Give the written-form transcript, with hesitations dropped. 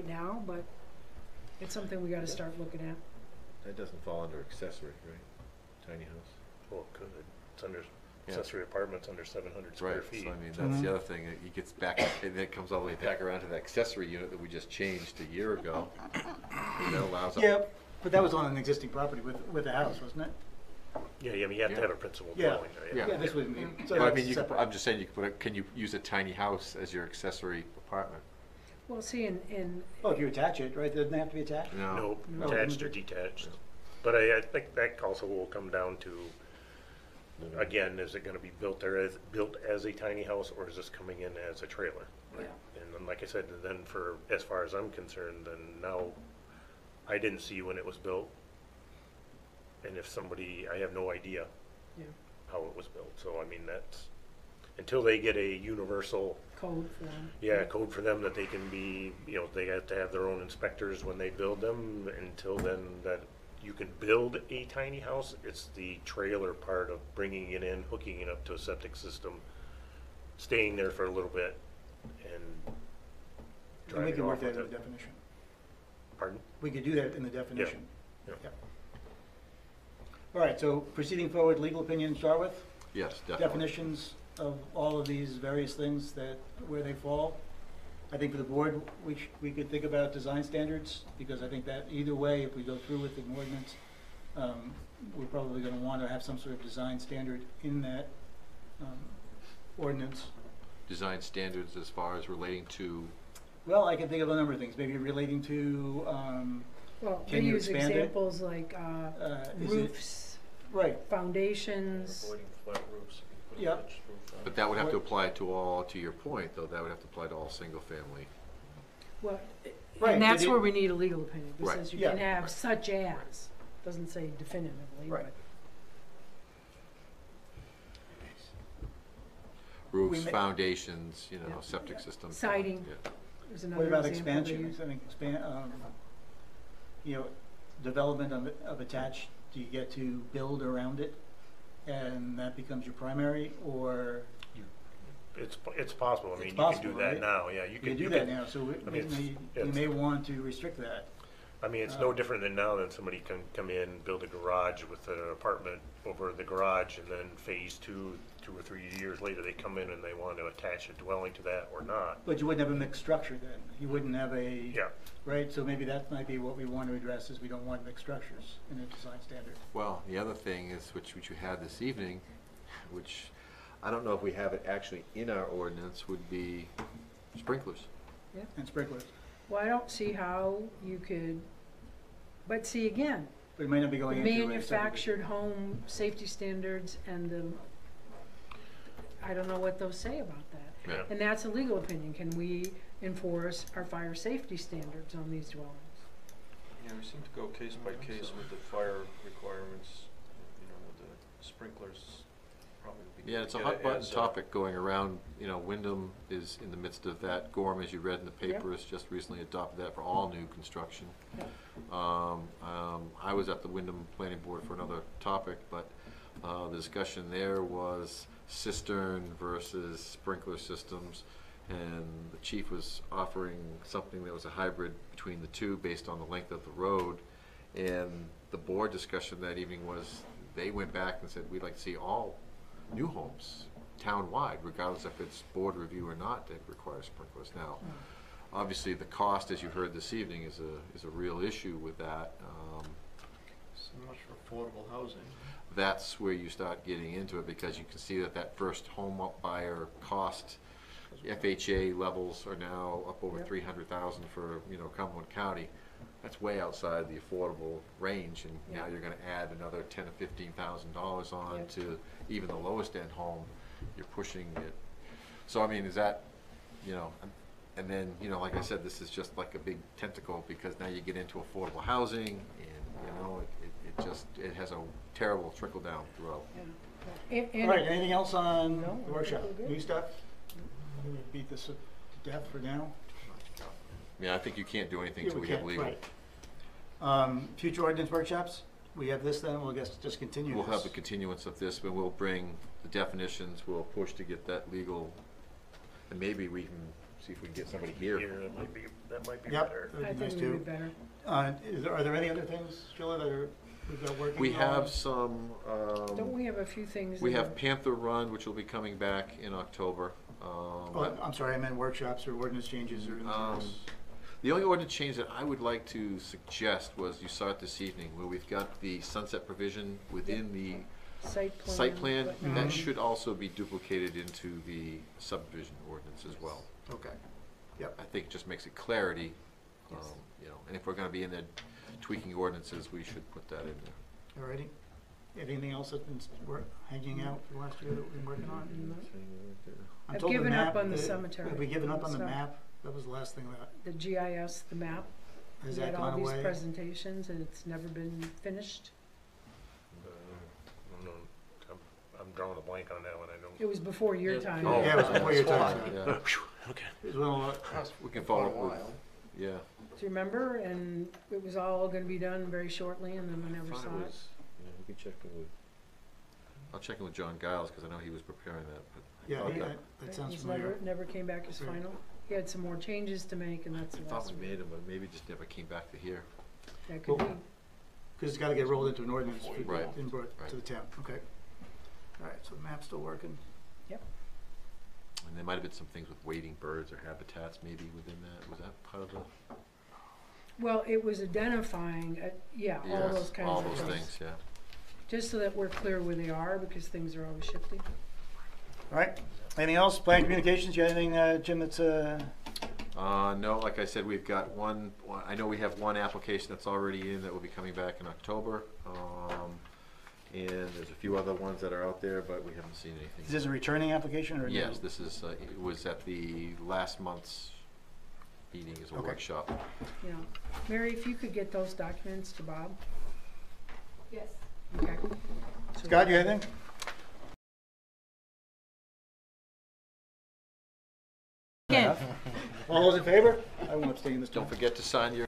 now, but it's something we gotta start looking at. That doesn't fall under accessory, right? Tiny house. Well, it could. It's under accessory apartments under 700 square Right, feet. so I mean, that's the other thing, it gets back, and then it comes all the way back around to the accessory unit that we just changed a year ago. And that allows. Yeah, but that was on an existing property with the house, wasn't it? Yeah, I mean, you have to have a principal Yeah. dwelling. Right? Yeah. Yeah, this would be. So But I that's mean, separate. I'm just saying, you could put can you use a tiny house as your accessory apartment? Well, see, in Well, if you attach it, right, doesn't it have to be attached? No, No. attached or detached. But I think that also will come down to, again, is it going to be built as a tiny house, or is this coming in as a trailer? Yeah. And then, like I said, then for as far as I'm concerned, then now I didn't see when it was built, and if somebody, I have no idea yeah, how it was built. So I mean, that's until they get a universal code form. code for them that they can be, they have to have their own inspectors when they build them. Until then, that you can build a tiny house. It's the trailer part of bringing it in, hooking it up to a septic system, staying there for a little bit, and And we driving can work off that with in it. the definition. Pardon? We could do that in the definition. Yeah. Yep. All right, so proceeding forward, legal opinion to start with, Yes, definitely. definitions of all of these various things where they fall. I think for the board, we could think about design standards, because I think that either way, if we go through with the ordinance, we're probably gonna wanna have some sort of design standard in that, ordinance. Design standards as far as relating to, Well, I can think of a number of things, maybe relating to, Well, they Can you use expand it? examples like is it- roofs, right, foundations. Avoiding flat roofs. Put a Yep. pitched roof on. but that would have to apply to your point, though, that would have to apply to all single family. Well, Right, and that's but where we need a legal opinion. It Right. says you Yeah. can have such as, doesn't say definitively, Right. but Roofs, We may- foundations, Yeah. septic systems. Siding. Yeah. there's what another about example they expansions? use. I mean, development of attached, do you get to build around it? And that becomes your primary, or It's possible. I mean, It's you possible, can do that right? now. Yeah, you can do that now, so we it's- may want to restrict that. I mean, it's no different than now than somebody can come in, build a garage with an apartment over the garage, and then phase 2 or 3 years later, they come in and they want to attach a dwelling to that or not. But you wouldn't have a mixed structure then, you wouldn't have a, Yeah. right, so maybe that might be what we want to address, is we don't want mixed structures in a design standard. Well, the other thing is, which you had this evening, which I don't know if we have it actually in our ordinance, would be sprinklers. And sprinklers, Well, I don't see how you could, but see again, but it might not be the going into a manufactured home safety standards and the, I don't know what those say about that. Yeah. And that's a legal opinion. Can we enforce our fire safety standards on these dwellings? Yeah, we seem to go case by case with the fire requirements, with the sprinklers, probably. be Yeah, good it's to a get hot it button as a- topic going around, Wyndham is in the midst of that. Gorham, as you read in the paper, has just recently adopted that for all new construction. Yeah. I was at the Wyndham Planning Board for another topic, but the discussion there was cistern versus sprinkler systems, and the chief was offering something that was a hybrid between the two based on the length of the road. And the board discussion that evening was, they went back and said, we'd like to see all new homes town-wide, regardless if it's board review or not, that requires sprinklers. Now, obviously, the cost, as you heard this evening, is a real issue with that. So much for affordable housing. That's where you start getting into it, because you can see that first home buyer cost, FHA levels are now up over Yep. 300,000 for, Cumberland County. That's way outside the affordable range, and now Yeah. you're gonna add another $10,000 or $15,000 on Yep. to even the lowest end home. You're pushing it. So I mean, is that, and then, like I said, this is just like a big tentacle, because now you get into affordable housing, and, it has a terrible trickle down throughout. Yeah. All right, anything else on No, the workshop? we're good. New stuff? We beat this to death for now? Yeah, I think you can't do anything Yeah, until we have can't, legal. right. Future ordinance workshops, we have this then, we'll just continue We'll this. have the continuance of this, but we'll bring the definitions, we'll push to get that legal, and maybe we can see if we can get somebody here. That might be Yep. better. That'd I be nice think it would too. be better. Are there any other things, Sheila, that we've got working on? We have some, Don't we have a few things? we in have the- Panther Run, which will be coming back in October. Oh, I'm sorry, I meant workshops or ordinance changes or anything else. The only ordinance change that I would like to suggest was, you saw it this evening, where we've got the sunset provision within the site plan. whatnot. That should also be duplicated into the subdivision ordinance as well. Okay. Yep. I think it just makes it clarity, Yes. you know, and if we're gonna be in there tweaking ordinances, we should put that in there. Alrighty. Anything else that's been hanging out for the last year that we've been working on? I'm I've told the given up map- on the cemetery Have we given up on the stuff. map? That was the last thing that, The GIS, the map. has We that had all gone these away? presentations and it's never been finished. I'm drawing a blank on that one, I It don't. was before your time. Oh. Yeah, it was before your time. Yeah, Okay. It was when a lot- we can follow up with, yeah. Do you remember? And it was all gonna be done very shortly and then we never saw it. We can check with. I'll check in with John Giles, because I know he was preparing that, but I Yeah, thought yeah, that, that It sounds was familiar. never came back as Right. final. He had some more changes to make and that's I the thought last we one. made them, but maybe just never came back to here. That could be. Because it's gotta get rolled into an ordinance for- Right. and brought Right. to the town, okay. Alright, so the map's still working. And there might have been some things with wading birds or habitats maybe within that. Was that part of the? Well, it was identifying, yeah, all Yes, those kinds all of those things. things, yeah. Just so that we're clear where they are because things are always shifting. Alright, anything else? Plan communications, you got anything, Jim, that's, No, like I said, we've got I know we have one application that's already in that will be coming back in October. And there's a few other ones that are out there, but we haven't seen anything. is this a returning application or? a new? Yes, this is, it was at the last month's meeting as a Okay. workshop. Yeah. Mary, if you could get those documents to Bob. Yes. Okay. So- Scott, you got anything? Again. All those in favor? I won't abstain this time. Don't forget to sign your